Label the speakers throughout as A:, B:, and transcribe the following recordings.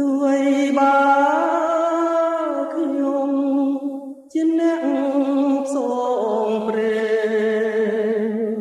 A: អ្វីបើខ្ញុំជាអ្នកផ្សងព្រេង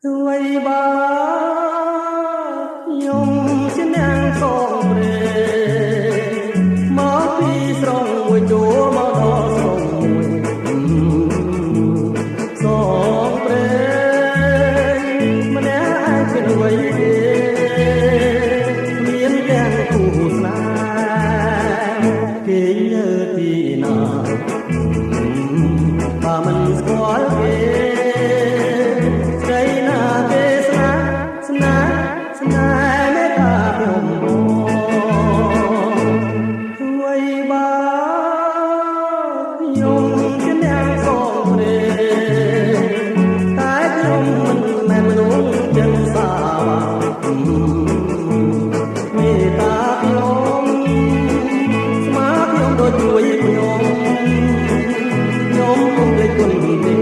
A: អ្វីបើខ្ញុំជាអ្នកផ្សងព្រេងមកពីស្រុងមួយចូលមកដល់ស្រុងមួយផ្សងព្រេងម្នាក់ឯងเป็นអ្វីទេមានទាំងគូស្នេហ៍គេនៅទីណាបើមិនស្គាល់គេស្រីណាគេស្នេហ៍ស្នេហ៍មេត្តាខ្ញុំអ្វីបើខ្ញុំជាអ្នកសងព្រេងតែខ្ញុំមិនមែនមនុស្សចិនសាបាមេត្តាខ្ញុំស្មាខ្ញុំដូចជួយខ្ញុំពុំភ្លេចគុណទេ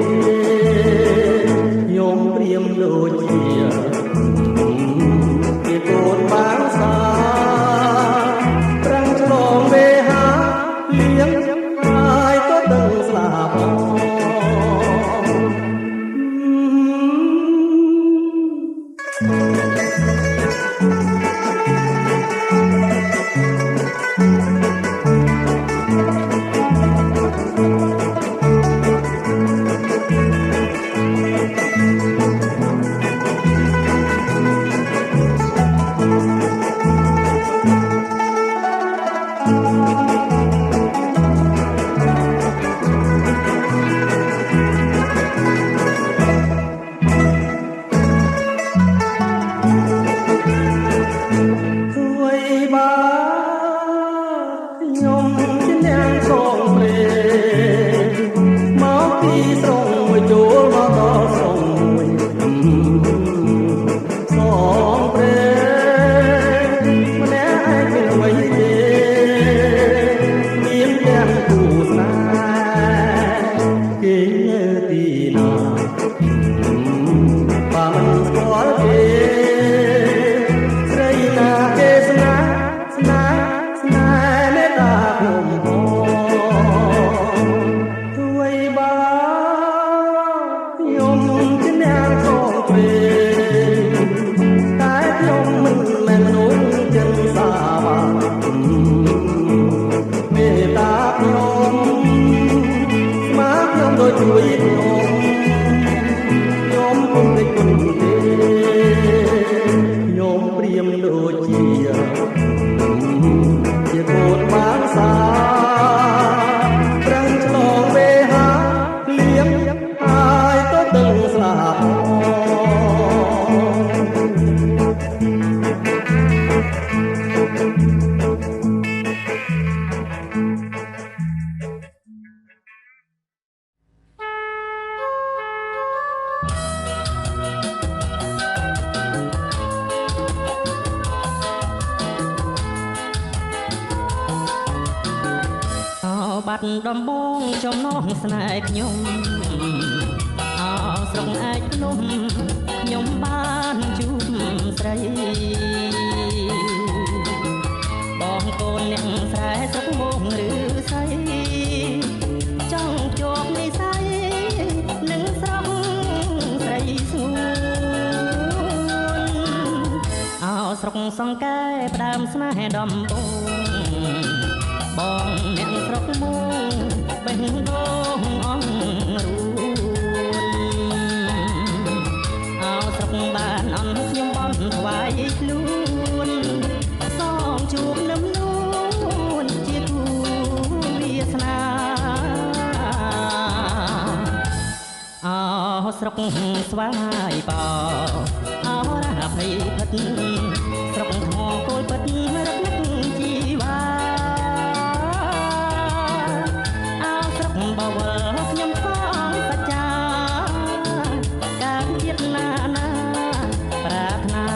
A: ខ្ញុំព្រាមដូចជាកូនបាងសាប្រឹងឆ្លងវេហាលៀងហើយក៏ដឹងស្លាប់ខ្ញុំជាអ្នកសងព្រេងមកពីស្រុងមួយចូលមកដល់ស្រុងមួយសងព្រេងម្នាក់ឯងเป็นអ្វីទេមានទាំងគូស្នេហ៍គេនៅទីណាបើមិនស្គាល់គេស្រីណាគេស្នេហ៍មេត្តាខ្ញុំអ្វីបើខ្ញុំជាអ្នកសងព្រេងតែខ្ញុំមិនមែនមនុស្សចិនសាបាមេត្តាខ្ញុំស្មាខ្ញុំដូចជួយខ្ញុំពុំភ្លេចគុណទេខ្ញុំព្រាមដូចជាកូនបាងសាប្រឹងឆ្លងវេហាលៀងហើយក៏ដឹងស្លាប់បាត់ដំបងចំណងស្នេហ៍ខ្ញុំស្រុកឯកភ្នំខ្ញុំបានជួបស្រីបងកូនអ្នកស្រែស្រុកមកឬស្រីចង់ជាប់និស័យនឹងស្រុកស្រីស្ងួនស្រុកសង្កែផ្ដើមស្នេហ៍ដំបងអ្នកស្រុកមកបេះដូងអងរួនស្រុកបានអន់ខ្ញុំបន់ថ្វាយខ្លួនសងជួបនឹមនួនជាគូវាសនាស្រុកស្វាយបោរាភ័យផិតស្រុកថ្មគោលពិតរកនឹកជីវ៉ាបវលខ្ញុំខំសច្ចាការជាតិណាប្រាថ្នា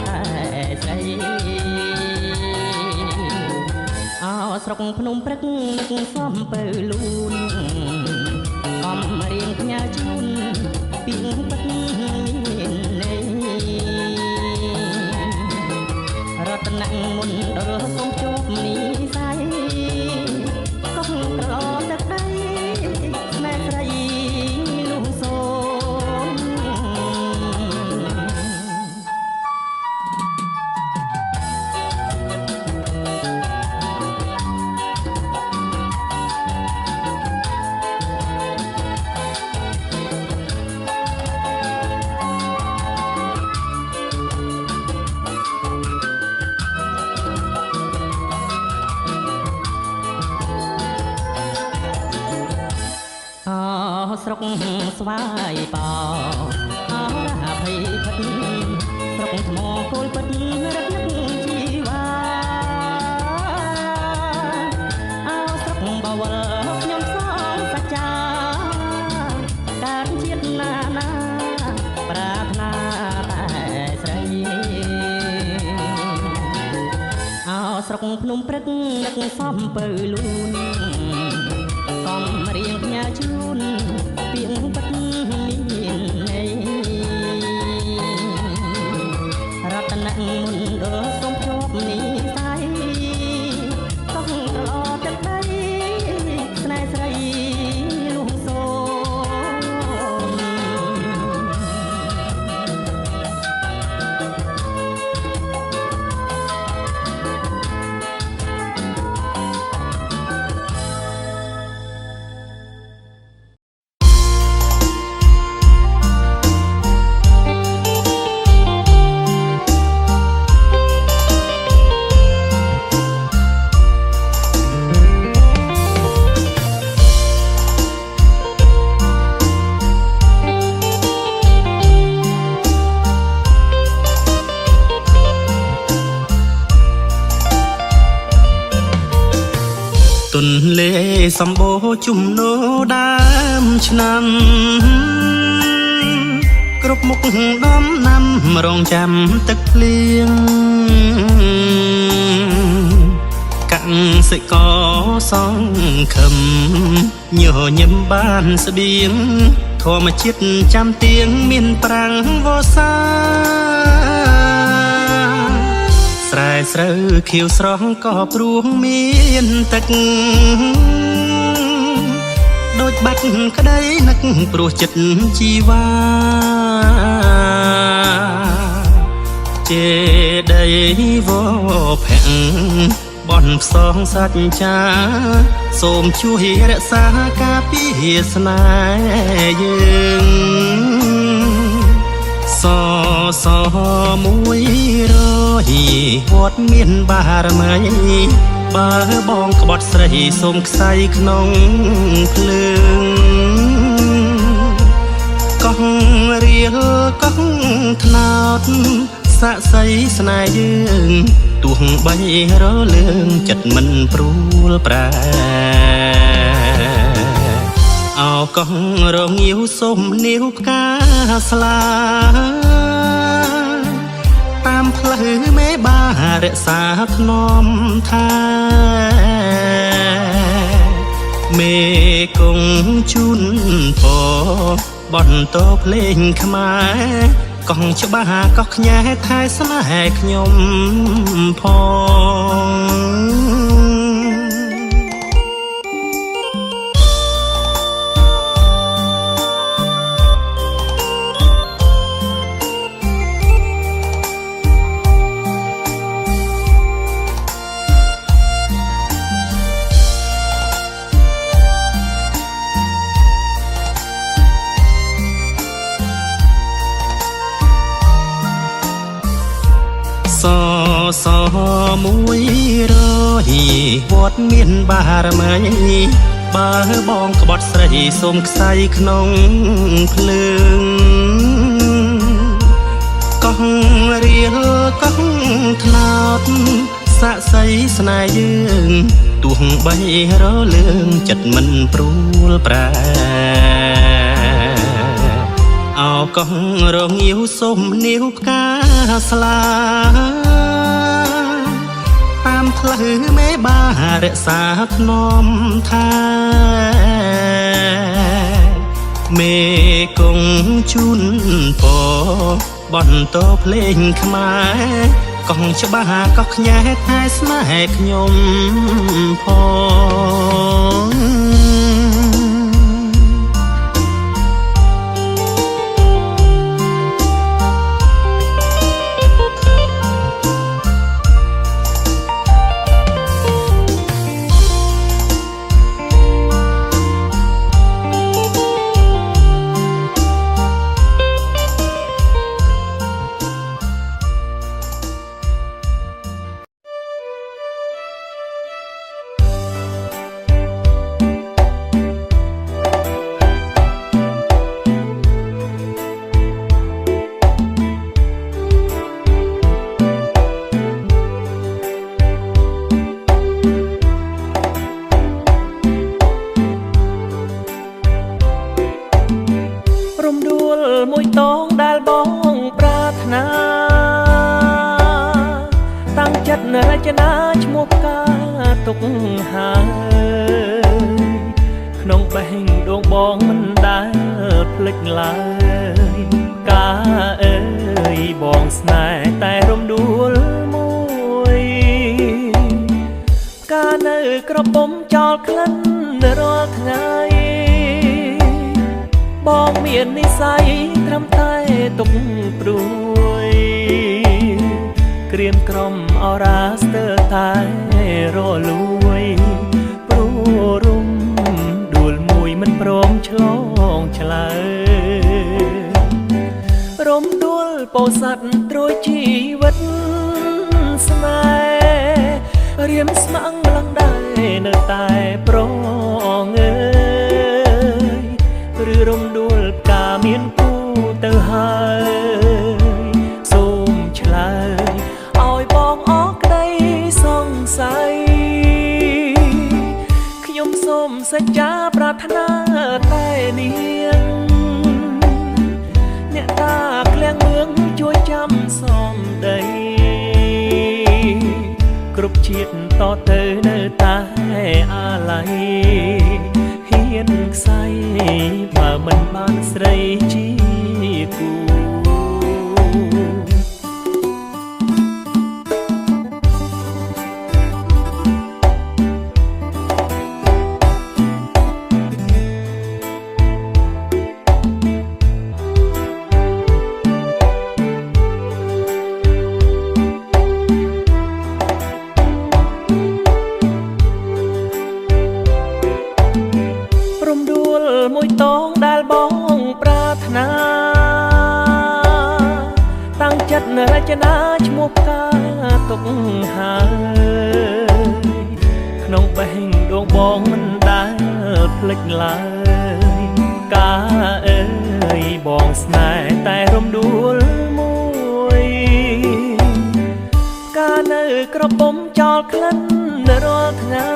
A: តែស្រីស្រុកភ្នំព្រឹកនឹកសំពើលូនកំរៀងផ្ញើជូនពីពិតមានន័យ ស្វាយបោអរភ័យផិតស្រុកថ្មគោលពិតរឹកនឹកជីវ៉ាអោស្រុកបវលខ្ញុំសងសច្ចាកើតជាតិណានាប្រាថ្នាតែស្រីអោស្រុកភ្នំព្រឹកនឹកសំពៅលូនកំរៀងផ្ញើជូនពីងពិតមានន័យរតនមុនដល់សូមជាប់និស័យកោះត្រឡប់ទឹកដីស្នេហ៍ស្រីលួងសូមទុនលេសម្បូរជំនោដើមឆ្នាំគ្រប់មុខដំណាំរងចាំទឹកភ្លៀងកសិករសង្ឃឹមញញឹមបានស្បៀងធម្មជាតិចាំទៀងមានប្រាំងវស្សាស្រែស្រូវខៀវស្រស់ក៏ព្រួងមានទឹកដូចបាត់ក្តីនឹកព្រោះចិត្តជីវ៉ាចេដីវភ័ក្របនផ្សងសច្ចាសូមជួយរក្សាការពារស្នេហ៍យើងសមួយរយវត្តមានបារមីបើបងក្បត់ស្រីសូមខ្សែក្នុងភ្លើងកោះរៀលកោះថ្នោតសាក់សីស្នេហ៍យើងទោះបីរលើងចិត្តមិនព្រួលប្រែអោកោះរងាវសុំនាវផ្កាស្លាតាមផ្លូវមេបារក្សាធ្នមថាមេគង់ជូនពបន្តភ្លេងខ្មែរកោះច្បាស់កោះខ្ញែថែស្នេហ៍ខ្ញុំផងសមួយរយវត្តមានបារមីបើបងក្បត់ស្រីសូមខ្សែក្នុងភ្លើងកោះរៀលកោះថ្នោតសាក់សីស្នេហ៍យើងទោះបីរលើងចិត្តមិនព្រួលប្រែអោកោះរងាវសុំនាវផ្កាស្លាតាមផ្លូវមេបារក្សាធ្នមថាមេគង់ជូនពបន្តភ្លេងខ្មែរកោះច្បាស់កោះខ្ញែថែស្នេហ៍ខ្ញុំផង
B: រំដួលមួយតងដែលបងប្រាថ្នាតាំងចិត្តរចនាឈ្មោះផ្កាទុកហើយក្នុងបេះដូងបងមិនដែលភ្លេចឡើយផ្កាអើយបងស្នេហ៍តែរំដួលមួយផ្កានៅក្រពុំចោលក្លិនរាល់ថ្ងៃបងមាននិស្ស័យត្រឹមតែទុកព្រួយក្រៀមក្រំអរ៉ាស្ទើរតែរលួយព្រោះរុំដួលមួយមិនព្រមឆ្លងឆ្លើយរំដួលពោធិ៍សាត់ត្រួយជីវិតស្នេហ៍រៀមស្ម័គ្រម្លឹងដែរនៅតែប្រងើយឬរំដួលផ្កាមានគូទៅហើយសូមឆ្លើយឲ្យបងអរក្តីសង្ស័យខ្ញុំសូមសច្ចាប្រាថ្នាតែនាងអ្នកតាឃ្លាំងមឿងជួយចាំសំដីគ្រប់ជាតិតទៅនៅតែអាឡ័យហ៊ានខ្សែបើមិនបានស្រីជាគូមួយតងដែលបងប្រាថ្នាតាំងចិត្តរចនាឈ្មោះផ្កាទុកហើយក្នុងបេះដូងបងមិនដែលភ្លេចឡើយផ្កាអើយបងស្នេហ៍តែរំដួលមួយផ្កានៅក្រពុំចោលក្លិនរាល់ថ្ងៃ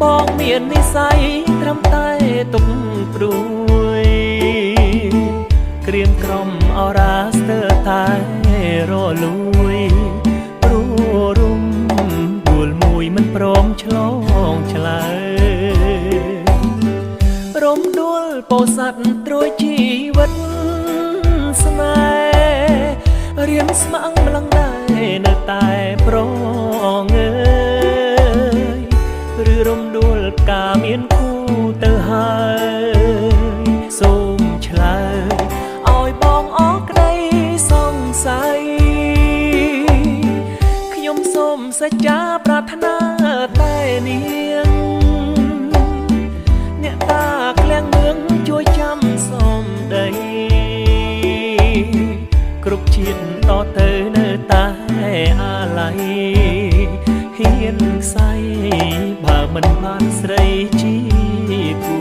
B: បងមាននិស្ស័យត្រឹមតែទុកព្រួយក្រៀមក្រំអរ៉ាស្ទើរតែរលួយព្រោះរុំដួលមួយមិនព្រមឆ្លងឆ្លើយរំដួលពោធិ៍សាត់ត្រួយជីវិតស្នេហ៍រៀមស្ម័គ្រម្លឹងដែរនៅតែប្រងើយឬរំដួលផ្កាមានគូទៅហើយសូមឆ្លើយឲ្យបងអរក្តីសង្ស័យខ្ញុំសូមសច្ចាប្រាថ្នាតែនាងអ្នកតាឃ្លាំងមឿងជួយចាំសំដីគ្រប់ជាតិតទៅនៅតែអាឡ័យហ៊ានខ្សែបើមិនបានស្រីជាគូ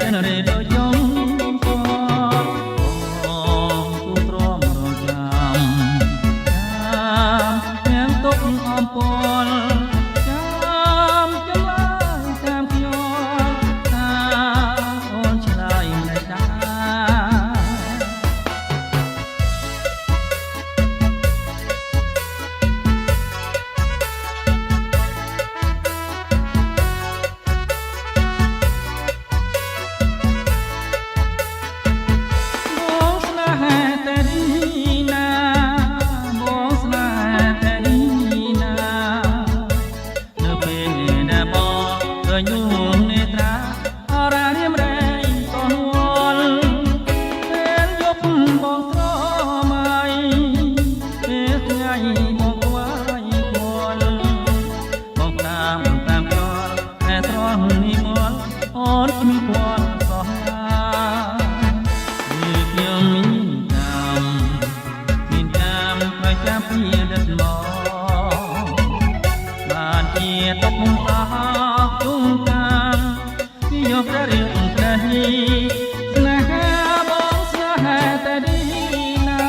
B: ចិនរេដូចយំគួទ្រាំរងចាំទាំងទុកអំពល់ចាំចំឡាយតាមខ្ញុំថាអូនឆ្លើយមិនដាញូងនេត្រាអរារៀមរែងកនវល់ពេលយប់បងស្រមៃពេលថ្ងៃបងខ្វាយខ្វល់បងតាមយល់តែត្រង់នេះមល់អូនគ្មានខ្វល់សោះណាvìខ្ញុំមានតាមផ្លូវចាប់ពីដិតមកបានជាទុកសោះយកតែរឿងស្នេហ៍ស្នេហាបងស្នេហាតែឌីណា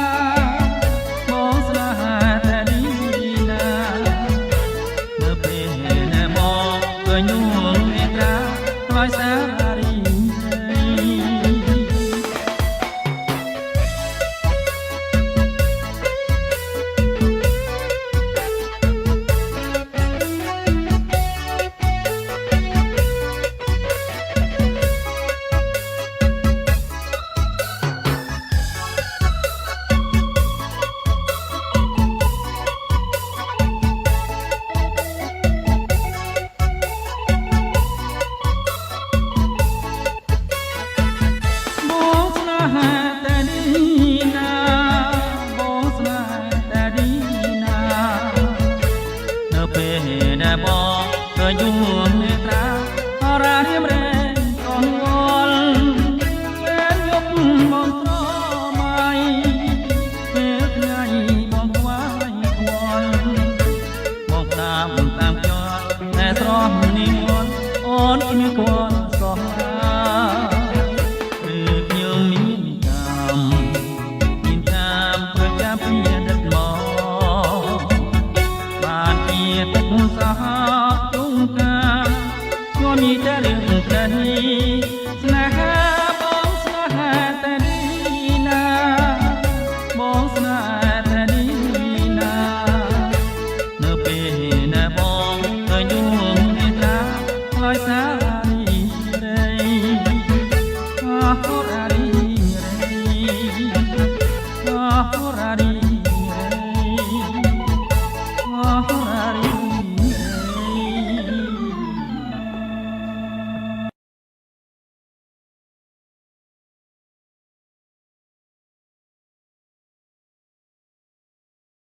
B: បងស្នេហាតែឌីណានៅពេលដែលមកឃើញនួននេត្រាខ្លោចសារីបងឃើញយួននេត្រាអរារៀមរែងកនវល់ពេលយប់បងស្រមៃពេលថ្ងៃបងខ្វាយខ្វល់បងតាមយល់តែស្រស់នេះមន់អូនគ្មានខ្វល់សោះណាគឺខ្ញុំមានតាមព្រឹកចាប់ពីដិតមកបានជាទឹកសាហាទុំកាខ្ញុំមានតែរឿងស្នេហ៍